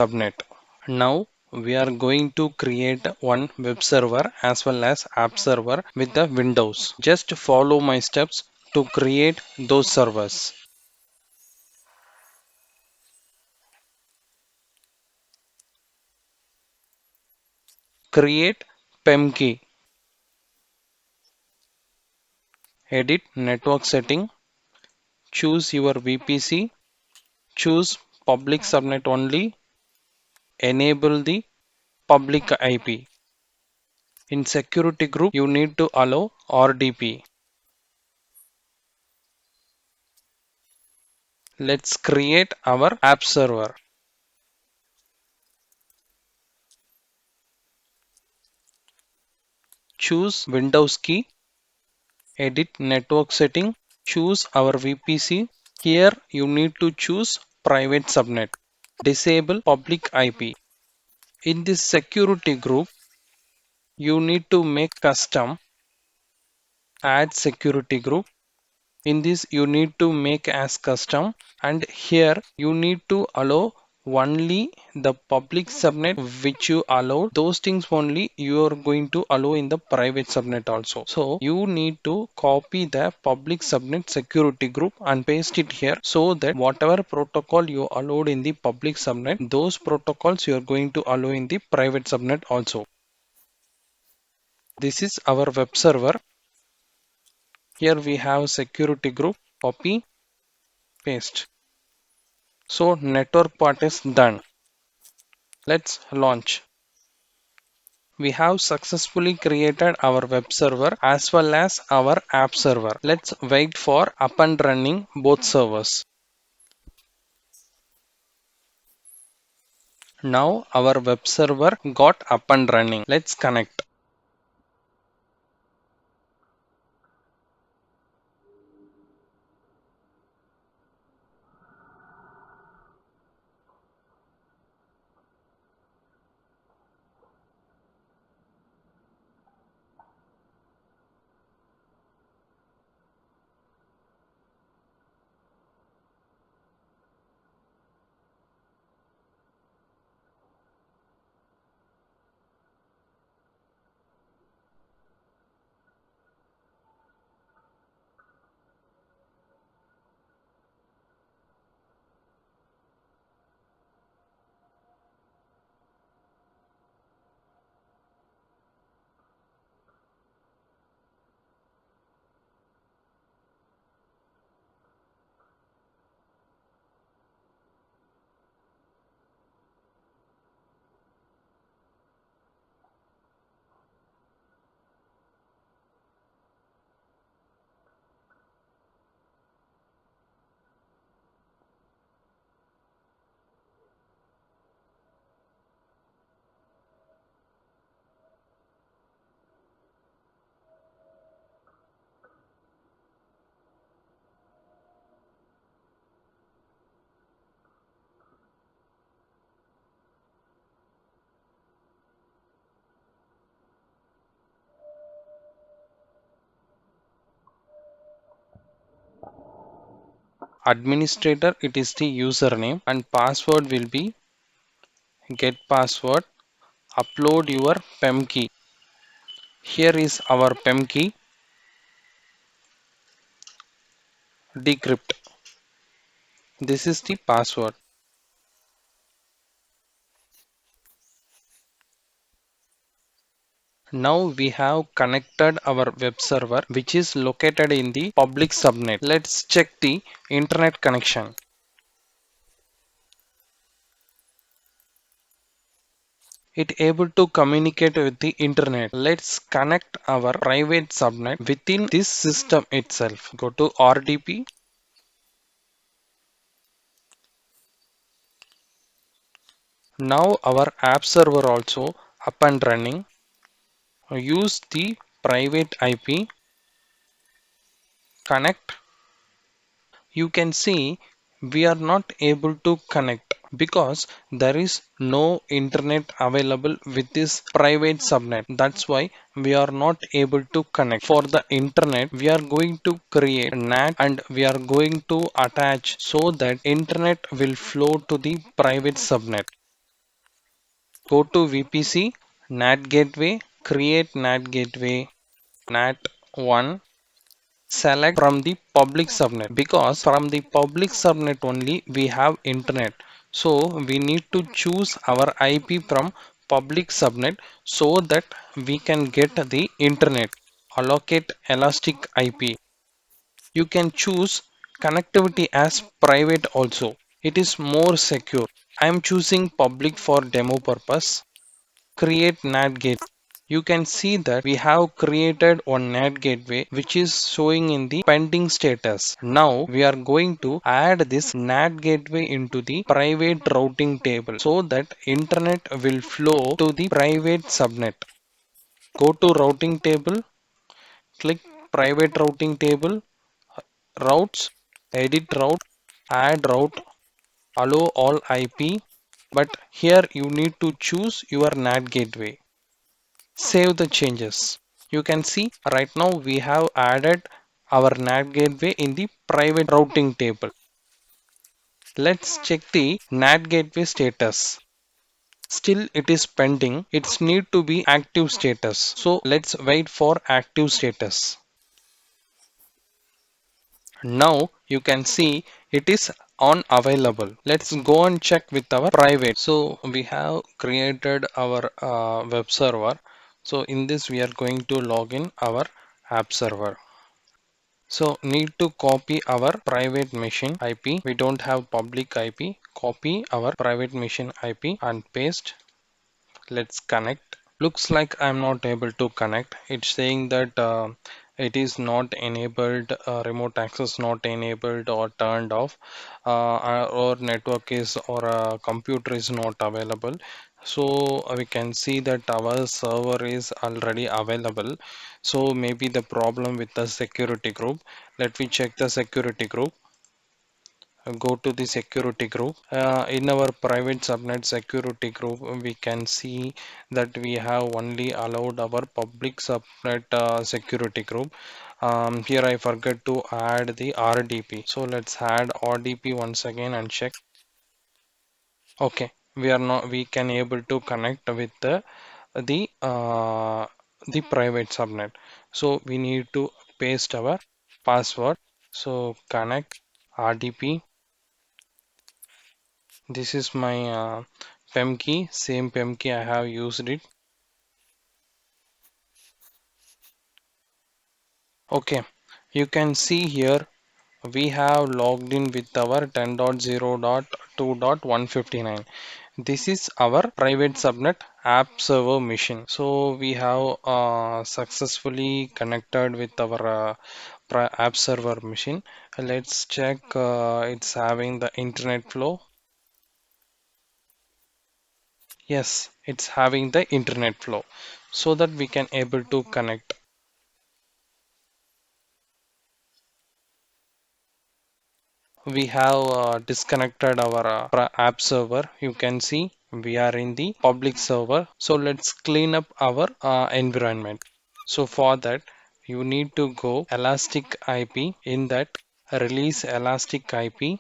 subnet. Now we are going to create one web server as well as app server with the Windows. Just follow my steps to create those servers. Create PEM key. Edit network setting. Choose your VPC. Choose public subnet only. Enable the public IP. In security group, you need to allow RDP. Let's create our app server. Choose Windows key. Edit network setting. Choose our VPC. Here you need to choose private subnet. Disable public IP. In this security group, you need to make custom add security group. In this you need to make as custom, and here you need to allow only the public subnet which you allowed. Those things only you are going to allow in the private subnet also. So you need to copy the public subnet security group and paste it here, so that whatever protocol you allowed in the public subnet, those protocols you are going to allow in the private subnet also. This is our web server. Here we have security group. Copy, paste. So network part is done. Let's launch. We have successfully created our web server as well as our app server. Let's wait for up and running both servers. Now our web server got up and running. Let's connect. Administrator, it is the username, and password will be get password. Upload your PEM key. Here is our PEM key. Decrypt. This is the password. Now we have connected our web server which is located in the public subnet. Let's check the internet connection. It able to communicate with the internet. Let's connect our private subnet within this system itself. Go to RDP. Now our app server also up and running. Use the private IP. Connect. You can see we are not able to connect because there is no internet available with this private subnet. That's why we are not able to connect. For the internet, we are going to create a NAT and we are going to attach so that internet will flow to the private subnet. Go to VPC, NAT gateway, create NAT gateway, NAT 1, select from the public subnet because from the public subnet only we have internet. So we need to choose our IP from public subnet so that we can get the internet. Allocate elastic IP. You can choose connectivity as private also. It is more secure. I am choosing public for demo purpose. Create NAT gateway. You can see that we have created one NAT gateway which is showing in the pending status. Now we are going to add this NAT gateway into the private routing table so that internet will flow to the private subnet. Go to routing table, click private routing table, routes, edit route, add route, allow all IP, but here you need to choose your NAT gateway. Save the changes. You can see right now we have added our NAT gateway in the private routing table. Let's check the NAT gateway status. Still it is pending. It's need to be active status. So let's wait for active status. Now you can see it is on available. Let's go and check with our private. So we have created our web server. So in this we are going to log in our app server. So need to copy our private machine IP. We don't have public IP. Copy our private machine IP and paste. Let's connect. Looks like I'm not able to connect. It's saying that it is not enabled, remote access not enabled or turned off, or network is or computer is not available. So we can see that our server is already available. So maybe the problem with the security group. Let me check the security group. Go to the security group. In our private subnet security group we can see that we have only allowed our public subnet security group. Here I forgot to add the RDP, so let's add RDP once again and check. Okay, we are not, we can able to connect with the private subnet. So we need to paste our password. So connect RDP. This is my PEM key, same PEM key I have used it. Okay, you can see here we have logged in with our 10.0.2.159. This is our private subnet app server machine. So we have successfully connected with our app server machine. Let's check it's having the internet flow. Yes, it's having the internet flow so that we can able to connect. We have disconnected our app server. You can see we are in the public server. So let's clean up our environment. So for that, you need to go elastic IP. In that, release elastic IP.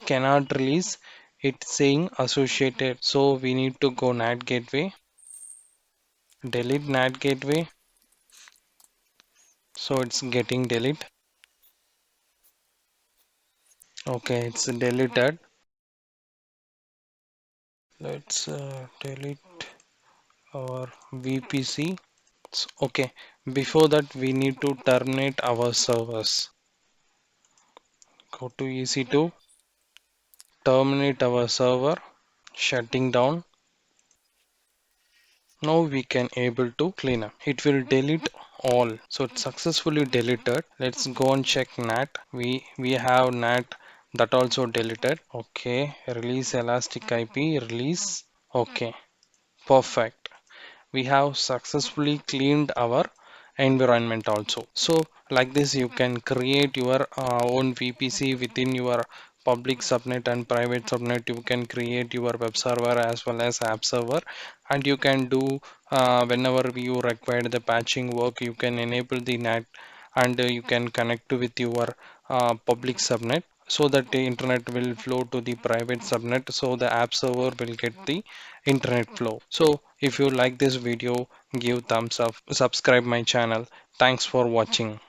Cannot release, it's saying associated. So we need to go NAT gateway, delete NAT gateway. So it's getting delete. Okay, it's deleted. Let's delete our VPC. Okay, before that we need to terminate our servers. Go to EC2, terminate our server, shutting down. Now we can able to clean up. It will delete all. So it's successfully deleted. Let's go and check NAT. We have NAT that also deleted. Okay, release elastic IP, release. Okay, perfect. We have successfully cleaned our environment also. So like this you can create your own VPC within your public subnet and private subnet. You can create your web server as well as app server, and you can do whenever you require the patching work, you can enable the NAT, and you can connect with your public subnet. so that the internet will flow to the private subnet, so the app server will get the internet flow. So if you like this video, give thumbs up, subscribe my channel. Thanks for watching.